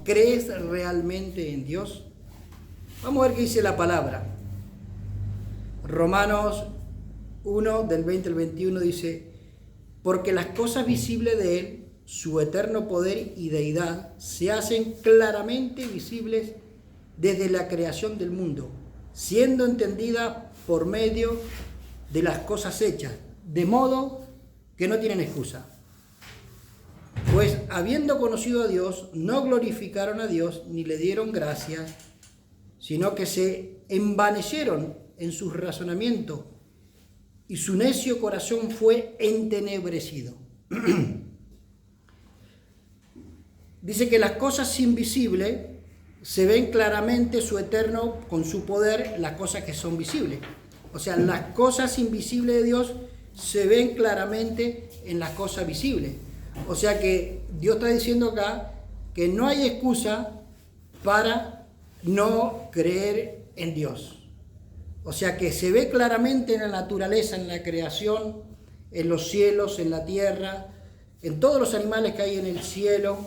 ¿Crees realmente en Dios? Vamos a ver qué dice la palabra. Romanos 1, del 20 al 21 dice: porque las cosas visibles de Él, su eterno poder y deidad, se hacen claramente visibles desde la creación del mundo, siendo entendidas por medio de las cosas hechas, de modo que no tienen excusa. Pues habiendo conocido a Dios, no glorificaron a Dios ni le dieron gracias, sino que se envanecieron en sus razonamientos y su necio corazón fue entenebrecido. Dice que las cosas invisibles se ven claramente su eterno con su poder, las cosas que son visibles. O sea, las cosas invisibles de Dios se ven claramente en las cosas visibles. O sea que Dios está diciendo acá que no hay excusa para no creer en Dios. O sea que se ve claramente en la naturaleza, en la creación, en los cielos, en la tierra, en todos los animales que hay en el cielo,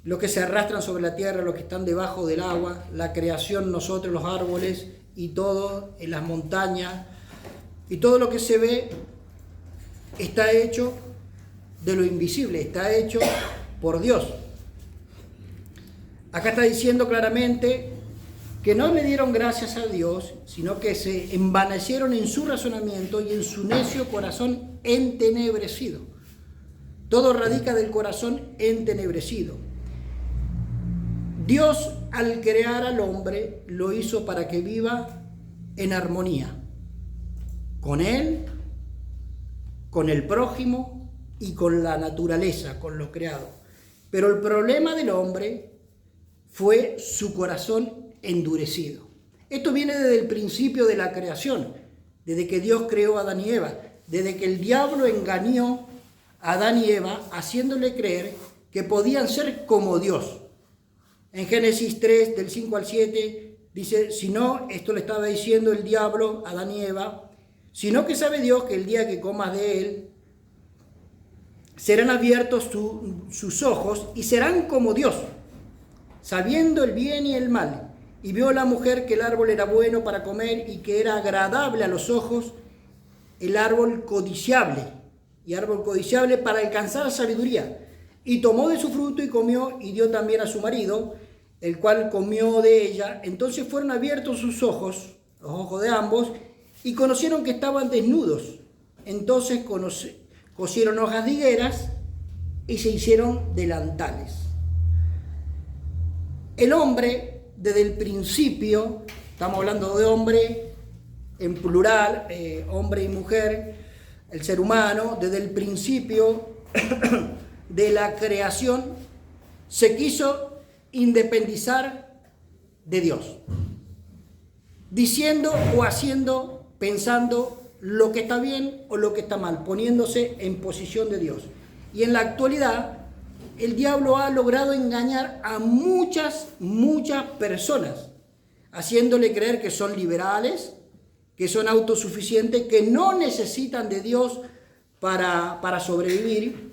los que se arrastran sobre la tierra, los que están debajo del agua, la creación, nosotros, los árboles y todo, en las montañas, y todo lo que se ve está hecho de lo invisible, está hecho por Dios. Acá está diciendo claramente que no le dieron gracias a Dios, sino que se envanecieron en su razonamiento y en su necio corazón entenebrecido. Todo radica del corazón entenebrecido. Dios, al crear al hombre, lo hizo para que viva en armonía con él, con el prójimo y con la naturaleza, con lo creado. Pero el problema del hombre fue su corazón endurecido. Esto viene desde el principio de la creación, desde que Dios creó a Adán y Eva, desde que el diablo engañó a Adán y Eva, haciéndole creer que podían ser como Dios. En Génesis 3, del 5 al 7, dice, si no, esto le estaba diciendo el diablo a Adán y Eva, sino que sabe Dios que el día que comas de él, serán abiertos sus ojos y serán como Dios, sabiendo el bien y el mal. Y vio la mujer que el árbol era bueno para comer y que era agradable a los ojos, el árbol codiciable, y árbol codiciable para alcanzar sabiduría. Y tomó de su fruto y comió, y dio también a su marido, el cual comió de ella. Entonces fueron abiertos sus ojos, los ojos de ambos, y conocieron que estaban desnudos. Entonces cosieron hojas de higueras y se hicieron delantales. El hombre, desde el principio, estamos hablando de hombre en plural, hombre y mujer, el ser humano, desde el principio de la creación, se quiso independizar de Dios, diciendo o haciendo, pensando lo que está bien o lo que está mal, poniéndose en posición de Dios. Y en la actualidad, el diablo ha logrado engañar a muchas personas, haciéndole creer que son liberales, que son autosuficientes, que no necesitan de Dios para sobrevivir.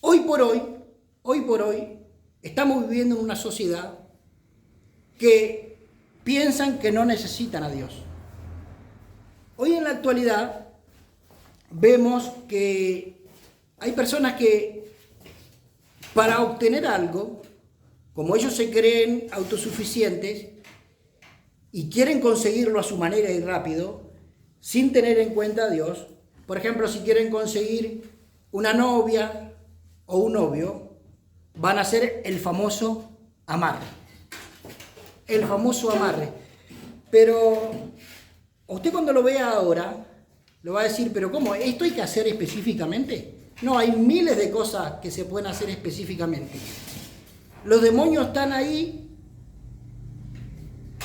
Hoy por hoy, estamos viviendo en una sociedad que piensan que no necesitan a Dios. Hoy en la actualidad vemos que hay personas que para obtener algo, como ellos se creen autosuficientes y quieren conseguirlo a su manera y rápido, sin tener en cuenta a Dios, por ejemplo, si quieren conseguir una novia o un novio, van a hacer el famoso amarre. El famoso amarre. Pero usted cuando lo vea ahora, lo va a decir, pero ¿cómo? ¿Esto hay que hacer específicamente? No, hay miles de cosas que se pueden hacer específicamente. Los demonios están ahí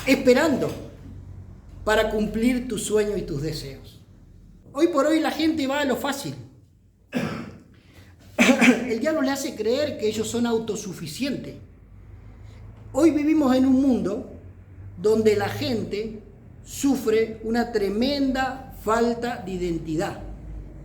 esperando para cumplir tus sueños y tus deseos. Hoy por hoy la gente va a lo fácil. El diablo le hace creer que ellos son autosuficientes. Hoy vivimos en un mundo donde la gente sufre una tremenda falta de identidad.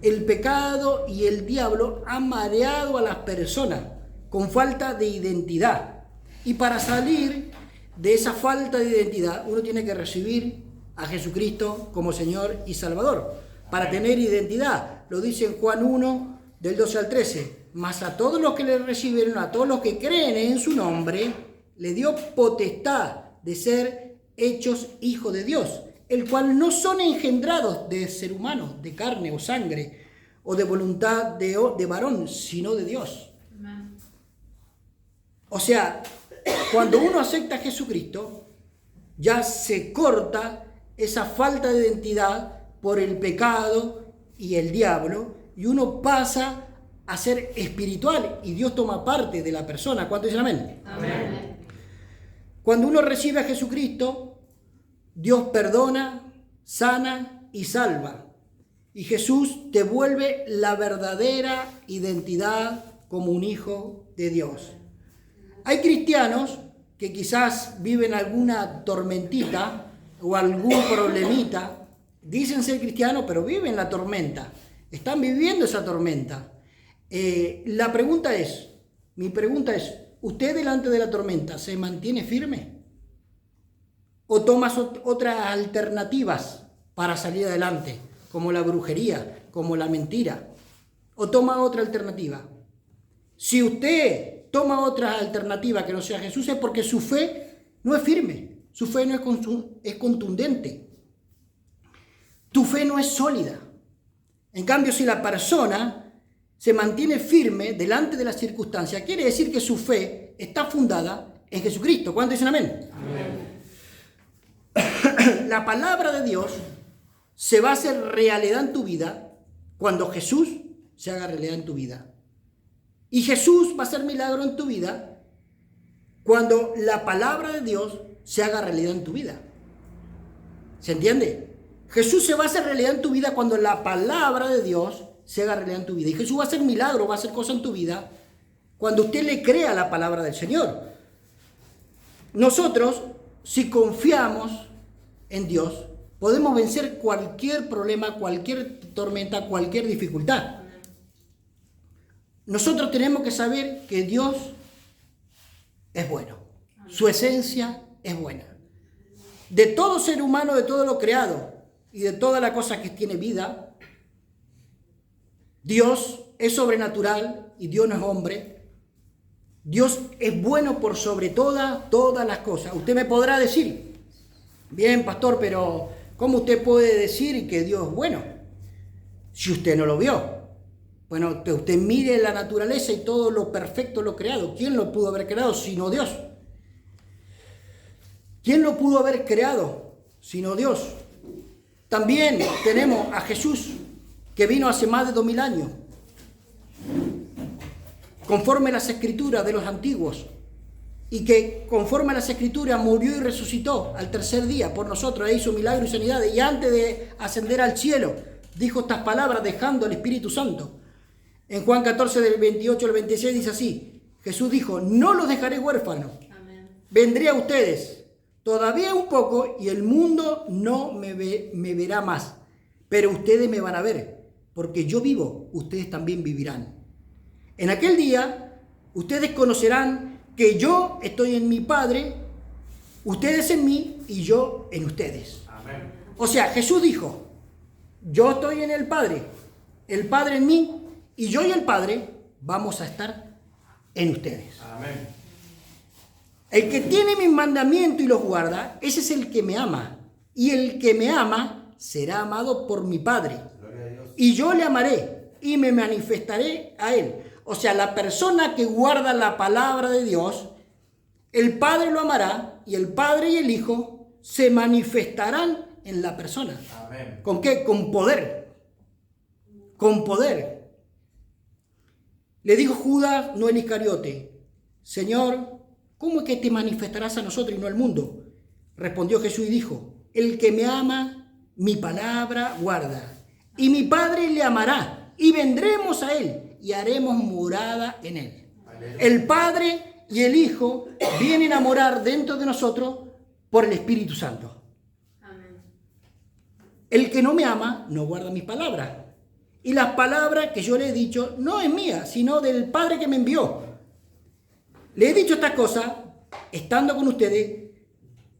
el pecado y el diablo han mareado a las personas con falta de identidad. Y para salir de esa falta de identidad, uno tiene que recibir a Jesucristo como Señor y Salvador, para tener identidad. Lo dice en Juan 1, del 12 al 13. Mas a todos los que le recibieron, a todos los que creen en su nombre, le dio potestad de ser hechos hijos de Dios, el cual no son engendrados de ser humano, de carne o sangre, o de voluntad de varón, sino de Dios. Amén. O sea, cuando uno acepta a Jesucristo, ya se corta esa falta de identidad por el pecado y el diablo, y uno pasa a ser espiritual, y Dios toma parte de la persona. ¿Cuántos dicen amén? Amén. Cuando uno recibe a Jesucristo, Dios perdona, sana y salva. Y Jesús te vuelve la verdadera identidad como un hijo de Dios. Hay cristianos que quizás viven alguna tormentita o algún problemita. Dicen ser cristianos, pero viven la tormenta. Están viviendo esa tormenta. Mi pregunta es, ¿usted delante de la tormenta se mantiene firme? ¿O tomas otras alternativas para salir adelante, como la brujería, como la mentira? ¿O toma otra alternativa? Si usted toma otra alternativa que no sea Jesús, es porque su fe no es firme, su fe no es contundente, tu fe no es sólida. En cambio, si la persona se mantiene firme delante de las circunstancias, quiere decir que su fe está fundada en Jesucristo. ¿Cuántos dicen amén? Amén. La palabra de Dios se va a hacer realidad en tu vida cuando Jesús se haga realidad en tu vida. Y Jesús va a hacer milagro en tu vida cuando la palabra de Dios se haga realidad en tu vida. ¿Se entiende? Jesús se va a hacer realidad en tu vida cuando la palabra de Dios se haga realidad en tu vida. Y Jesús va a hacer milagro, va a hacer cosas en tu vida cuando usted le crea la palabra del Señor. Nosotros, si confiamos en Dios, podemos vencer cualquier problema, cualquier tormenta, cualquier dificultad. Nosotros tenemos que saber que Dios es bueno. Su esencia es buena. De todo ser humano, de todo lo creado y de toda la cosa que tiene vida, Dios es sobrenatural y Dios no es hombre. Dios es bueno por sobre todas las cosas. Usted me podrá decir, bien, pastor, pero ¿cómo usted puede decir que Dios es bueno si usted no lo vio? Bueno, usted mire la naturaleza y todo lo perfecto lo creado. ¿Quién lo pudo haber creado sino Dios? ¿Quién lo pudo haber creado sino Dios? También tenemos a Jesús, que vino hace más de 2000 años, conforme a las escrituras de los antiguos, y que conforme a las escrituras murió y resucitó al tercer día por nosotros, e hizo milagros y sanidades, y antes de ascender al cielo dijo estas palabras dejando al Espíritu Santo. En Juan 14, del 28 al 26 dice así: Jesús dijo, no los dejaré huérfanos, amén. Vendré a ustedes todavía un poco y el mundo no me verá más, pero ustedes me van a ver, porque yo vivo, ustedes también vivirán. En aquel día, ustedes conocerán que yo estoy en mi Padre, ustedes en mí y yo en ustedes. Amén. O sea, Jesús dijo, yo estoy en el Padre en mí, y yo y el Padre vamos a estar en ustedes. Amén. El que tiene mis mandamientos y los guarda, ese es el que me ama. Y el que me ama será amado por mi Padre. Y yo le amaré y me manifestaré a él. O sea, la persona que guarda la palabra de Dios, el Padre lo amará y el Padre y el Hijo se manifestarán en la persona. Amén. ¿Con qué? Con poder. Con poder. Le dijo Judas, no el Iscariote, Señor, ¿cómo es que te manifestarás a nosotros y no al mundo? Respondió Jesús y dijo, el que me ama, mi palabra guarda. Y mi Padre le amará, y vendremos a él, y haremos morada en él. Aleluya. El Padre y el Hijo vienen a morar dentro de nosotros por el Espíritu Santo. Amén. El que no me ama, no guarda mis palabras. Y las palabras que yo le he dicho no es mía, sino del Padre que me envió. Le he dicho estas cosas estando con ustedes,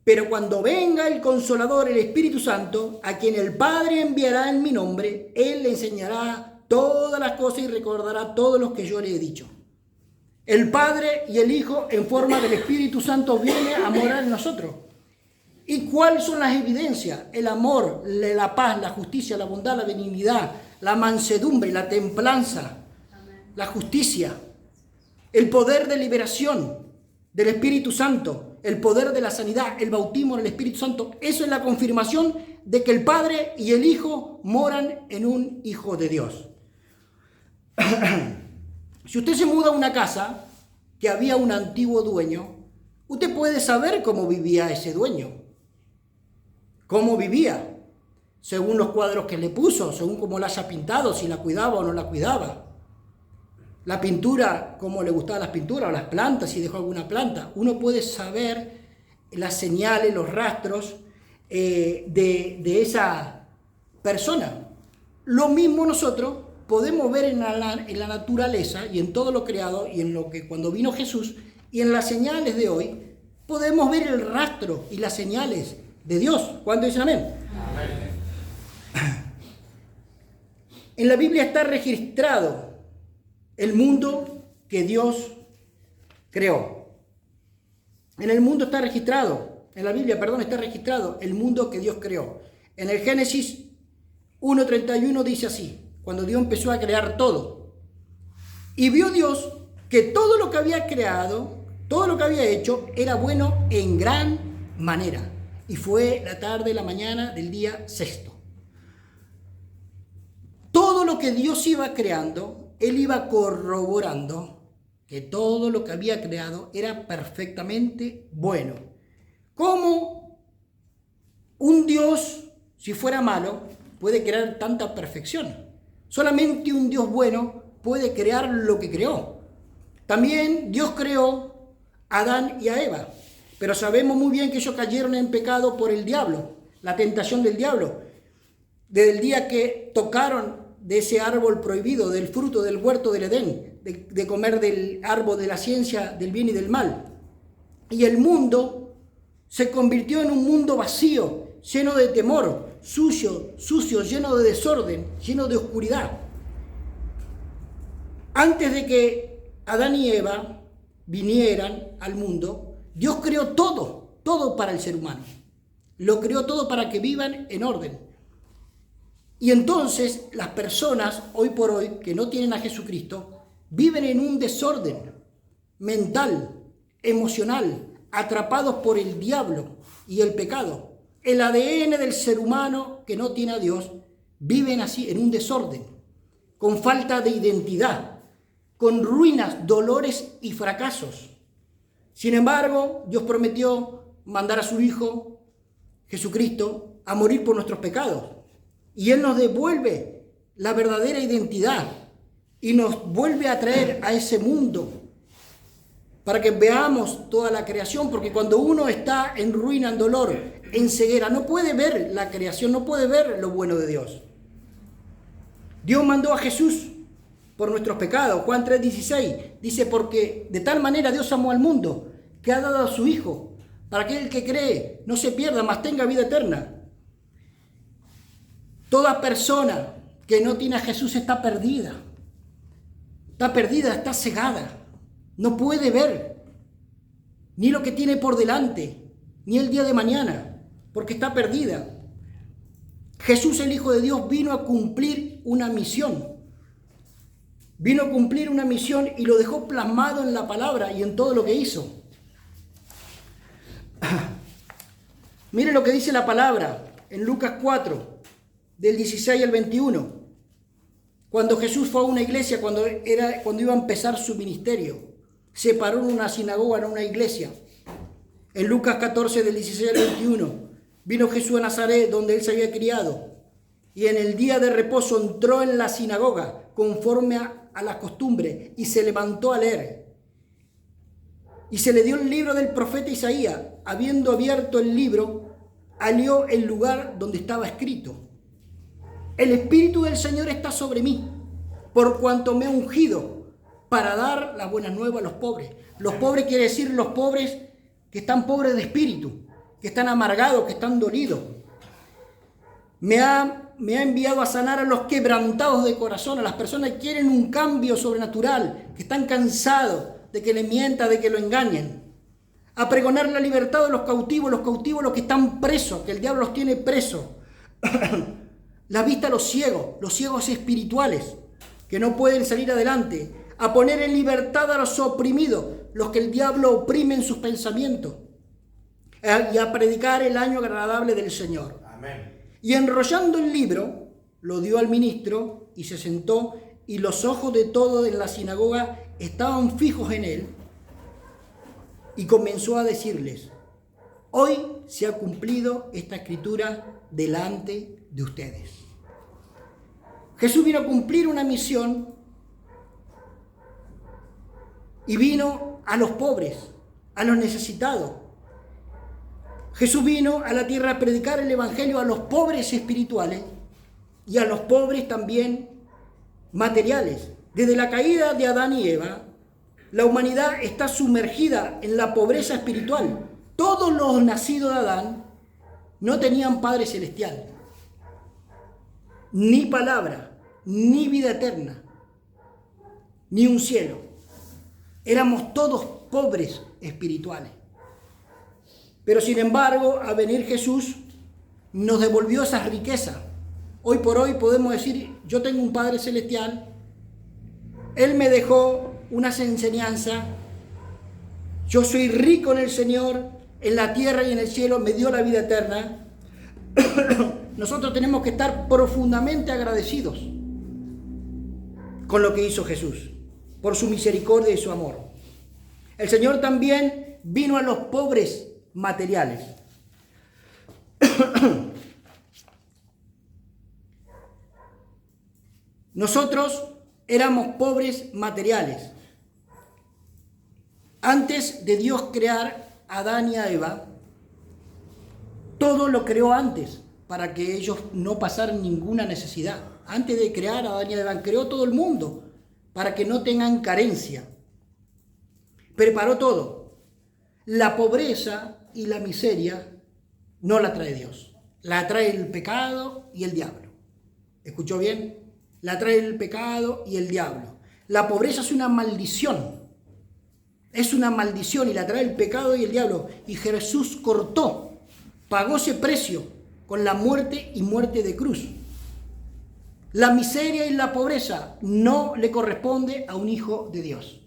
pero cuando venga el Consolador, el Espíritu Santo, a quien el Padre enviará en mi nombre, Él le enseñará todas las cosas y recordará todo lo que yo le he dicho. El Padre y el Hijo en forma del Espíritu Santo vienen a morar en nosotros. ¿Y cuáles son las evidencias? El amor, la paz, la justicia, la bondad, la benignidad, la mansedumbre, la templanza, la justicia, el poder de liberación del Espíritu Santo, el poder de la sanidad, el bautismo en el Espíritu Santo. Eso es la confirmación de que el Padre y el Hijo moran en un Hijo de Dios. Si usted se muda a una casa que había un antiguo dueño, usted puede saber cómo vivía ese dueño. Cómo vivía, según los cuadros que le puso, según cómo la haya pintado, si la cuidaba o no la cuidaba. La pintura, cómo le gustaban las pinturas, o las plantas, si dejó alguna planta. Uno puede saber las señales, los rastros de esa persona. Lo mismo nosotros podemos ver en la naturaleza y en todo lo creado, y en lo que cuando vino Jesús, y en las señales de hoy, podemos ver el rastro y las señales de Dios. ¿Cuándo dicen amén? Amén. En la Biblia está registrado el mundo que Dios creó. En el mundo está registrado, en la Biblia, está registrado el mundo que Dios creó. En el Génesis 1:31 dice así, cuando Dios empezó a crear todo. Y vio Dios que todo lo que había creado, todo lo que había hecho, era bueno en gran manera. Y fue la tarde, la mañana del día sexto. Todo lo que Dios iba creando, Él iba corroborando que todo lo que había creado era perfectamente bueno. ¿Cómo un Dios, si fuera malo, puede crear tanta perfección? Solamente un Dios bueno puede crear lo que creó. También Dios creó a Adán y a Eva. Pero sabemos muy bien que ellos cayeron en pecado por el diablo, la tentación del diablo. Desde el día que tocaron de ese árbol prohibido, del fruto del huerto del Edén, de comer del árbol de la ciencia del bien y del mal. Y el mundo se convirtió en un mundo vacío, lleno de temor, sucio, lleno de desorden, lleno de oscuridad. Antes de que Adán y Eva vinieran al mundo, Dios creó todo para el ser humano. Lo creó todo para que vivan en orden. Y entonces las personas, hoy por hoy, que no tienen a Jesucristo, viven en un desorden mental, emocional, atrapados por el diablo y el pecado. El ADN del ser humano que no tiene a Dios, viven así, en un desorden, con falta de identidad, con ruinas, dolores y fracasos. Sin embargo, Dios prometió mandar a su Hijo, Jesucristo, a morir por nuestros pecados. Y Él nos devuelve la verdadera identidad y nos vuelve a traer a ese mundo para que veamos toda la creación, porque cuando uno está en ruina, en dolor, en ceguera, no puede ver la creación, no puede ver lo bueno de Dios. Dios mandó a Jesús por nuestros pecados. Juan 3:16 dice, porque de tal manera Dios amó al mundo que ha dado a su Hijo, para que el que cree no se pierda, mas tenga vida eterna. Toda persona que no tiene a Jesús está perdida, está cegada, no puede ver ni lo que tiene por delante, ni el día de mañana, porque está perdida. Jesús, el Hijo de Dios, vino a cumplir una misión. Vino a cumplir una misión y lo dejó plasmado en la palabra y en todo lo que hizo. Mire lo que dice la palabra en Lucas 4, del 16 al 21. Cuando Jesús fue a una iglesia, cuando iba a empezar su ministerio, se paró en una sinagoga, en una iglesia. En Lucas 14, del 16 al 21, vino Jesús a Nazaret, donde él se había criado. Y en el día de reposo entró en la sinagoga, conforme a la costumbre, y se levantó a leer. Y se le dio el libro del profeta Isaías. Habiendo abierto el libro, halló el lugar donde estaba escrito: El Espíritu del Señor está sobre mí, por cuanto me ha ungido para dar las buenas nuevas a los pobres. Los pobres quiere decir los pobres que están pobres de espíritu, que están amargados, que están dolidos. Me ha enviado a sanar a los quebrantados de corazón, a las personas que quieren un cambio sobrenatural, que están cansados de que le mientan, de que lo engañen. A pregonar la libertad de los cautivos los que están presos, que el diablo los tiene presos. La vista a los ciegos espirituales, que no pueden salir adelante. A poner en libertad a los oprimidos, los que el diablo oprime en sus pensamientos. Y a predicar el año agradable del Señor. Amén. Y enrollando el libro, lo dio al ministro y se sentó, y los ojos de todos en la sinagoga estaban fijos en él. Y comenzó a decirles: hoy se ha cumplido esta escritura delante de ustedes. Jesús vino a cumplir una misión y vino a los pobres, a los necesitados. Jesús vino a la tierra a predicar el evangelio a los pobres espirituales y a los pobres también materiales. Desde la caída de Adán y Eva, la humanidad está sumergida en la pobreza espiritual. Todos los nacidos de Adán no tenían Padre Celestial, ni palabra, ni vida eterna, ni un cielo. Éramos todos pobres espirituales. Pero sin embargo, al venir Jesús, nos devolvió esa riqueza. Hoy por hoy podemos decir: yo tengo un Padre Celestial, Él me dejó unas enseñanzas, yo soy rico en el Señor, en la tierra y en el cielo, me dio la vida eterna. Nosotros tenemos que estar profundamente agradecidos con lo que hizo Jesús, por su misericordia y su amor. El Señor también vino a los pobres materiales. Nosotros éramos pobres materiales. Antes de Dios crear a Adán y a Eva, todo lo creó antes para que ellos no pasaran ninguna necesidad. Antes de crear a Adán y a Eva, creó todo el mundo para que no tengan carencia. Preparó todo. La pobreza y la miseria no la trae Dios. La trae el pecado y el diablo. ¿Escuchó bien? La trae el pecado y el diablo. La pobreza es una maldición. Es una maldición y la trae el pecado y el diablo. Y Jesús cortó, pagó ese precio con la muerte y muerte de cruz. La miseria y la pobreza no le corresponde a un hijo de Dios.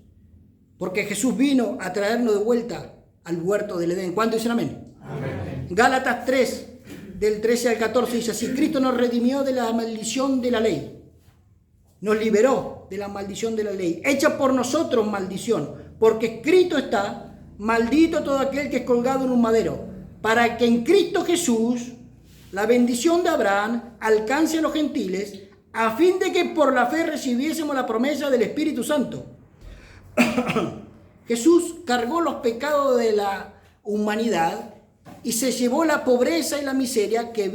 Porque Jesús vino a traernos de vuelta al huerto del Edén. ¿Cuántos dicen amén? Amén. Gálatas 3, del 13 al 14 dice así: Cristo nos redimió de la maldición de la ley. Nos liberó de la maldición de la ley, hecha por nosotros maldición, porque escrito está: maldito todo aquel que es colgado en un madero, para que en Cristo Jesús la bendición de Abraham alcance a los gentiles, a fin de que por la fe recibiésemos la promesa del Espíritu Santo. Jesús cargó los pecados de la humanidad y se llevó la pobreza y la miseria que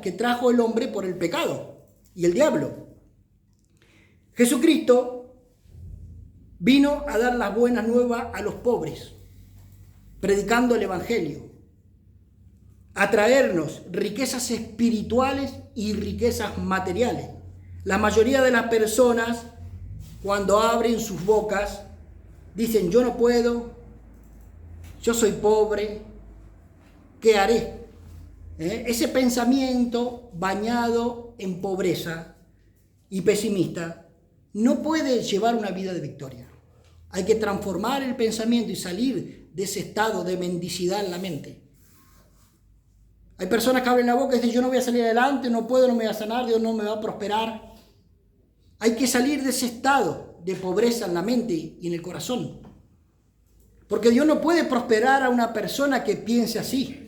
que trajo el hombre por el pecado y el diablo. Jesucristo vino a dar las buenas nuevas a los pobres, predicando el evangelio, a traernos riquezas espirituales y riquezas materiales. La mayoría de las personas, cuando abren sus bocas, dicen: yo no puedo, yo soy pobre, ¿qué haré? Ese pensamiento bañado en pobreza y pesimista no puede llevar una vida de victoria. Hay que transformar el pensamiento y salir de ese estado de mendicidad en la mente. Hay personas que abren la boca y dicen: yo no voy a salir adelante, no puedo, no me voy a sanar, Dios no me va a prosperar. Hay que salir de ese estado de pobreza en la mente y en el corazón. Porque Dios no puede prosperar a una persona que piense así.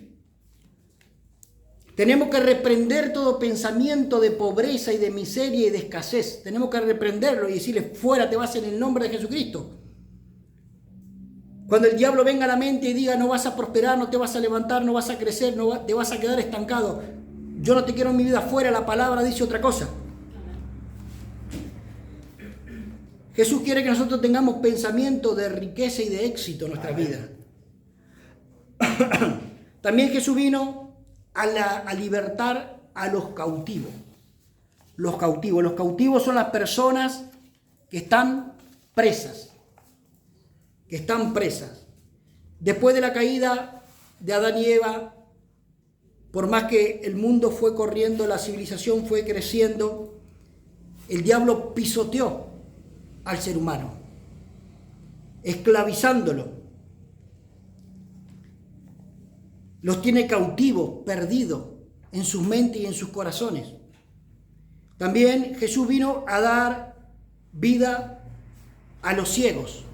Tenemos que reprender todo pensamiento de pobreza y de miseria y de escasez. Tenemos que reprenderlo y decirle: fuera te vas en el nombre de Jesucristo. Cuando el diablo venga a la mente y diga: no vas a prosperar, no te vas a levantar, no vas a crecer, te vas a quedar estancado, yo no te quiero en mi vida afuera, la palabra dice otra cosa. Jesús quiere que nosotros tengamos pensamiento de riqueza y de éxito en nuestra vida. También Jesús vino a libertar a los cautivos. Los cautivos son las personas que están presas. Después de la caída de Adán y Eva, por más que el mundo fue corriendo, la civilización fue creciendo, el diablo pisoteó al ser humano, esclavizándolo. Los tiene cautivos, perdidos en sus mentes y en sus corazones. También Jesús vino a dar vida a los ciegos.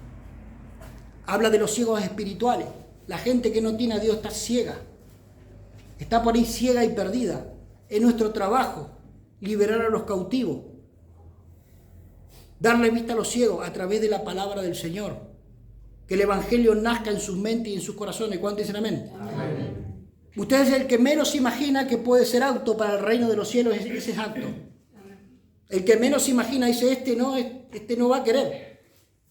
Habla de los ciegos espirituales. La gente que no tiene a Dios está ciega. Está por ahí ciega y perdida. Es nuestro trabajo liberar a los cautivos. Darle vista a los ciegos a través de la palabra del Señor. Que el Evangelio nazca en sus mentes y en sus corazones. ¿Cuántos dicen amén? Amén. Usted es el que menos imagina que puede ser apto para el reino de los cielos. Ese es apto. El que menos imagina dice, este no va a querer.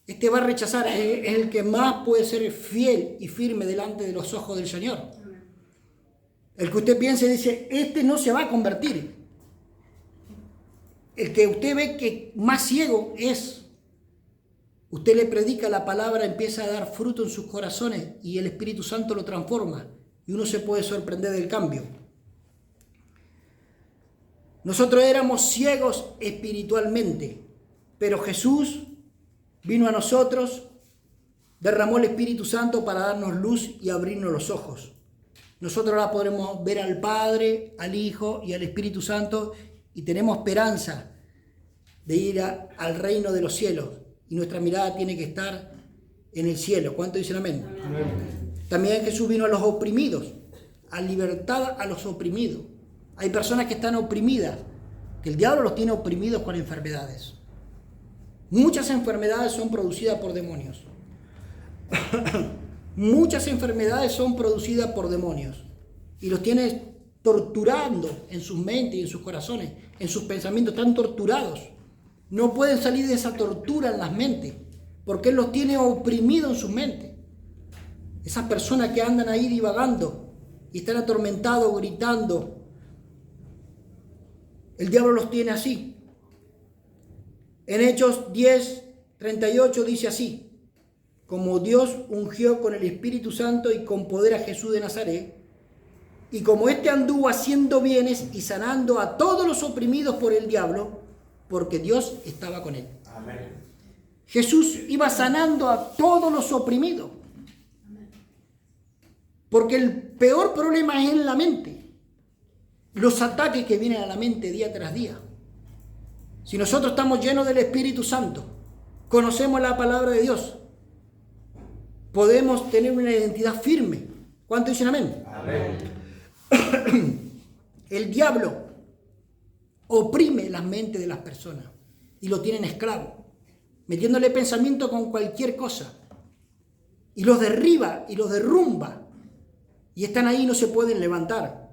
Este va a rechazar. Es el que más puede ser fiel y firme delante de los ojos del Señor. El que usted piense dice, este no se va a convertir. El que usted ve que más ciego es, usted le predica la palabra, empieza a dar fruto en sus corazones y el Espíritu Santo lo transforma y uno se puede sorprender del cambio. Nosotros éramos ciegos espiritualmente, pero Jesús vino a nosotros, derramó el Espíritu Santo para darnos luz y abrirnos los ojos. Nosotros ahora podremos ver al Padre, al Hijo y al Espíritu Santo y tenemos esperanza de ir al reino de los cielos. Y nuestra mirada tiene que estar en el cielo. ¿Cuánto dicen amén? Amén. También Jesús vino a los oprimidos, a libertar a los oprimidos. Hay personas que están oprimidas, que el diablo los tiene oprimidos con enfermedades. Muchas enfermedades son producidas por demonios. Muchas enfermedades son producidas por demonios. Y los tiene torturando en sus mentes y en sus corazones, en sus pensamientos, están torturados. No pueden salir de esa tortura en las mentes, porque Él los tiene oprimidos en sus mentes. Esas personas que andan ahí divagando y están atormentados, gritando, el diablo los tiene así. En Hechos 10:38 dice así: como Dios ungió con el Espíritu Santo y con poder a Jesús de Nazaret, y como éste anduvo haciendo bienes y sanando a todos los oprimidos por el diablo, porque Dios estaba con él. Amén. Jesús iba sanando a todos los oprimidos. Porque el peor problema es en la mente. Los ataques que vienen a la mente día tras día. Si nosotros estamos llenos del Espíritu Santo, conocemos la palabra de Dios, podemos tener una identidad firme. ¿Cuánto dicen amén? Amén. El diablo oprime las mentes de las personas y lo tienen esclavo, metiéndole pensamiento con cualquier cosa. Y los derriba y los derrumba. Y están ahí y no se pueden levantar.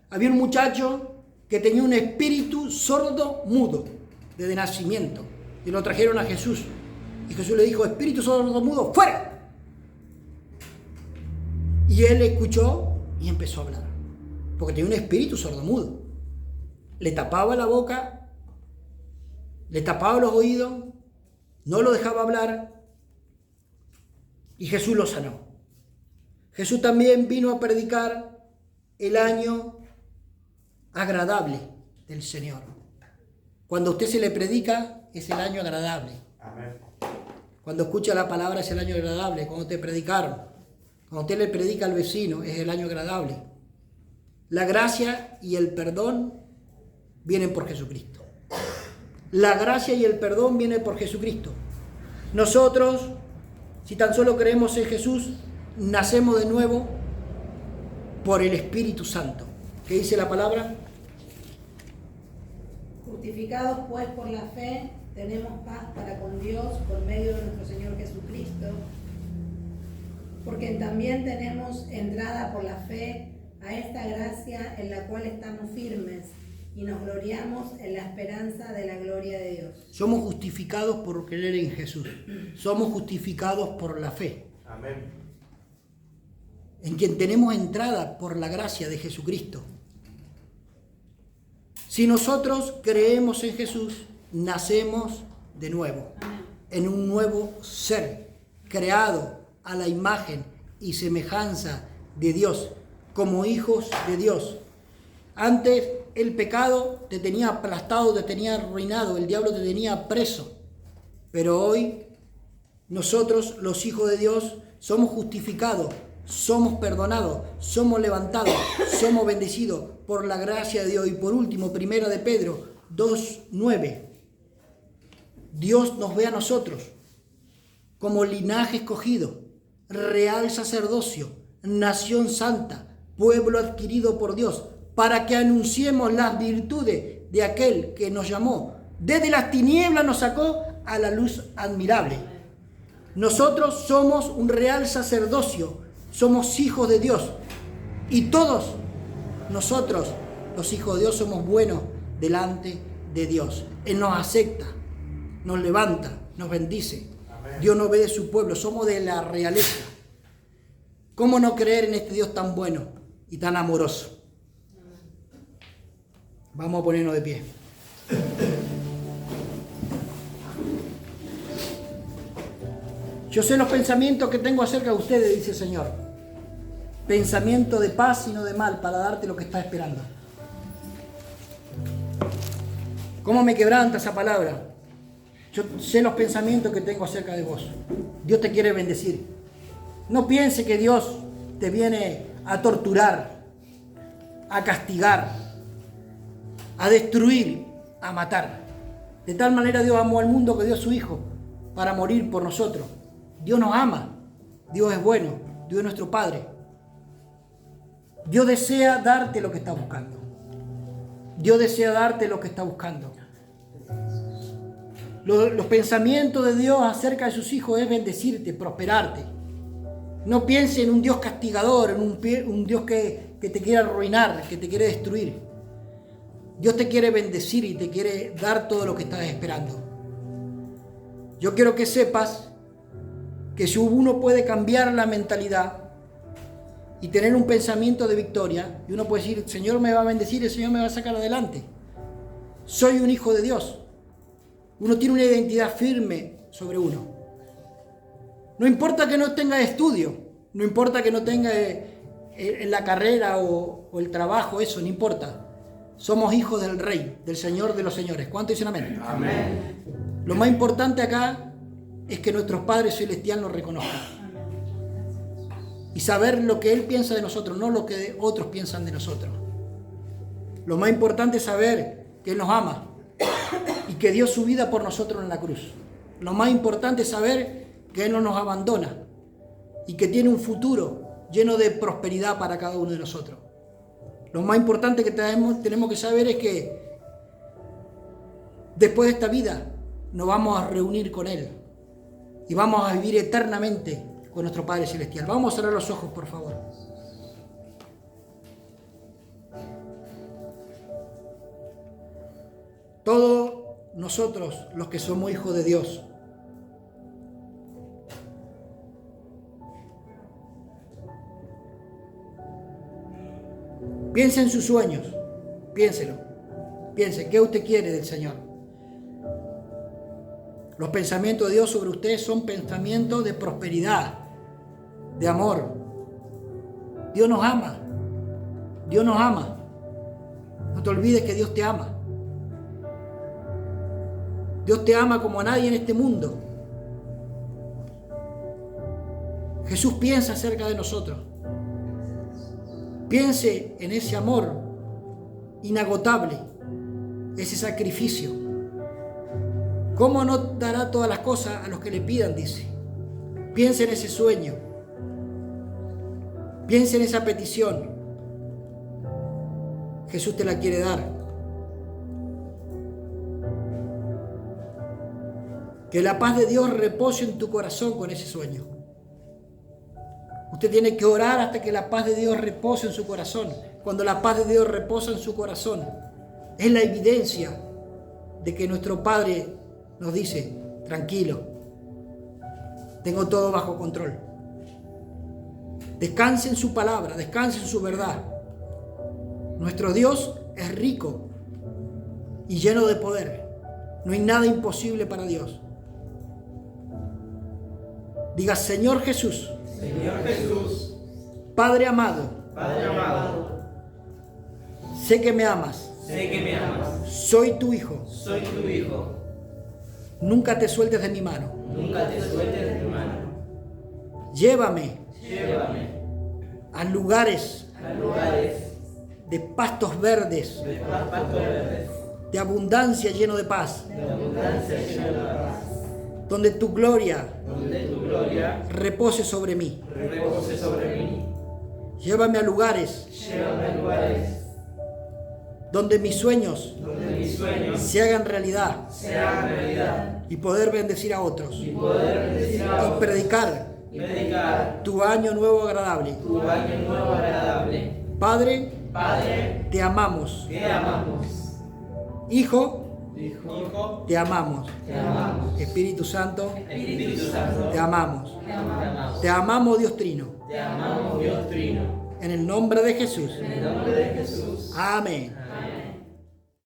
Había un muchacho que tenía un espíritu sordo mudo desde nacimiento. Y lo trajeron a Jesús. Y Jesús le dijo: espíritu sordo mudo, ¡fuera! Y él escuchó y empezó a hablar. Porque tenía un espíritu sordomudo. Le tapaba la boca, le tapaba los oídos, no lo dejaba hablar. Y Jesús lo sanó. Jesús también vino a predicar el año agradable del Señor. Cuando a usted se le predica, es el año agradable. Amén. Cuando escucha la palabra, es el año agradable. Cuando te predicaron, cuando usted le predica al vecino, es el año agradable. La gracia y el perdón vienen por Jesucristo. La gracia y el perdón vienen por Jesucristo. Nosotros, si tan solo creemos en Jesús, nacemos de nuevo por el Espíritu Santo. ¿Qué dice la palabra? Justificados pues por la fe, tenemos paz para con Dios por medio de nuestro Señor Jesucristo, porque también tenemos entrada por la fe a esta gracia en la cual estamos firmes y nos gloriamos en la esperanza de la gloria de Dios. Somos justificados por creer en Jesús. Somos justificados por la fe. Amén. En quien tenemos entrada por la gracia de Jesucristo. Si nosotros creemos en Jesús, nacemos de nuevo, en un nuevo ser, creado a la imagen y semejanza de Dios, como hijos de Dios. Antes el pecado te tenía aplastado, te tenía arruinado, el diablo te tenía preso. Pero hoy nosotros, los hijos de Dios, somos justificados, somos perdonados, somos levantados, somos bendecidos por la gracia de Dios. Y por último, 1 de Pedro 2:9. Dios nos ve a nosotros como linaje escogido, real sacerdocio, nación santa, pueblo adquirido por Dios, para que anunciemos las virtudes de aquel que nos llamó. Desde las tinieblas nos sacó a la luz admirable. Nosotros somos un real sacerdocio, somos hijos de Dios. Y todos nosotros, los hijos de Dios, somos buenos delante de Dios. Él nos acepta, nos levanta, nos bendice. Amén. Dios nos ve de su pueblo, somos de la realeza. ¿Cómo no creer en este Dios tan bueno y tan amoroso? Vamos a ponernos de pie. Yo sé los pensamientos que tengo acerca de ustedes, dice el Señor. Pensamiento de paz y no de mal, para darte lo que estás esperando. ¿Cómo me quebranta esa palabra? Yo sé los pensamientos que tengo acerca de vos. Dios te quiere bendecir. No piense que Dios te viene a torturar, a castigar, a destruir, a matar. De tal manera Dios amó al mundo que dio a su Hijo para morir por nosotros. Dios nos ama. Dios es bueno. Dios es nuestro Padre. Dios desea darte lo que estás buscando. Dios desea darte lo que estás buscando. Los pensamientos de Dios acerca de sus hijos es bendecirte, prosperarte. No piense en un Dios castigador, en un Dios que te quiere arruinar, que te quiere destruir. Dios te quiere bendecir y te quiere dar todo lo que estás esperando. Yo quiero que sepas que si uno puede cambiar la mentalidad y tener un pensamiento de victoria, y uno puede decir, el Señor me va a bendecir, el Señor me va a sacar adelante. Soy un hijo de Dios. Uno tiene una identidad firme sobre uno. No importa que no tenga estudio, no importa que no tenga en la carrera o el trabajo, eso no importa. Somos hijos del Rey, del Señor de los señores. ¿Cuántos dicen amén? Amén. Lo más importante acá es que nuestros padres celestiales nos reconozcan. Y saber lo que Él piensa de nosotros, no lo que otros piensan de nosotros. Lo más importante es saber que Él nos ama y que dio su vida por nosotros en la cruz. Lo más importante es saber que Él no nos abandona y que tiene un futuro lleno de prosperidad para cada uno de nosotros. Lo más importante que tenemos que saber es que después de esta vida nos vamos a reunir con Él y vamos a vivir eternamente con nuestro Padre Celestial. Vamos a cerrar los ojos, por favor. Todos nosotros, los que somos hijos de Dios, piense en sus sueños, piénselo, piense qué usted quiere del Señor. Los pensamientos de Dios sobre usted son pensamientos de prosperidad, de amor. Dios nos ama, Dios nos ama. No te olvides que Dios te ama. Dios te ama como a nadie en este mundo. Jesús piensa acerca de nosotros. Piense en ese amor inagotable, ese sacrificio. ¿Cómo no dará todas las cosas a los que le pidan? Dice. Piense en ese sueño. Piense en esa petición. Jesús te la quiere dar. Que la paz de Dios repose en tu corazón con ese sueño. Usted tiene que orar hasta que la paz de Dios repose en su corazón. Cuando la paz de Dios reposa en su corazón, es la evidencia de que nuestro Padre nos dice: tranquilo, tengo todo bajo control. Descanse en su palabra, descanse en su verdad. Nuestro Dios es rico y lleno de poder. No hay nada imposible para Dios. Diga: Señor Jesús, Señor Jesús, Padre amado, Padre amado, sé que me amas, sé que me amas, soy tu hijo, soy tu hijo, nunca te sueltes de mi mano. nunca te sueltes de mi mano. Llévame Llévame a lugares a lugares de pastos verdes, de pastos verdes, de abundancia lleno de paz, de abundancia llena de paz, donde tu gloria donde tu gloria repose sobre mí. repose sobre mí. Llévame a lugares Llévame a lugares donde mis sueños donde mis sueños se hagan realidad se hagan realidad y poder bendecir a otros y poder bendecir a y otros predicar y predicar tu año nuevo agradable. tu año nuevo agradable. Padre, Padre, te amamos. te amamos. Hijo, Hijo, te amamos. te amamos. Espíritu Santo, Espíritu Santo, te amamos. te amamos. Te amamos, Dios Trino. Te amamos, Dios Trino. En el nombre de Jesús. En el nombre de Jesús. Amén. Amén.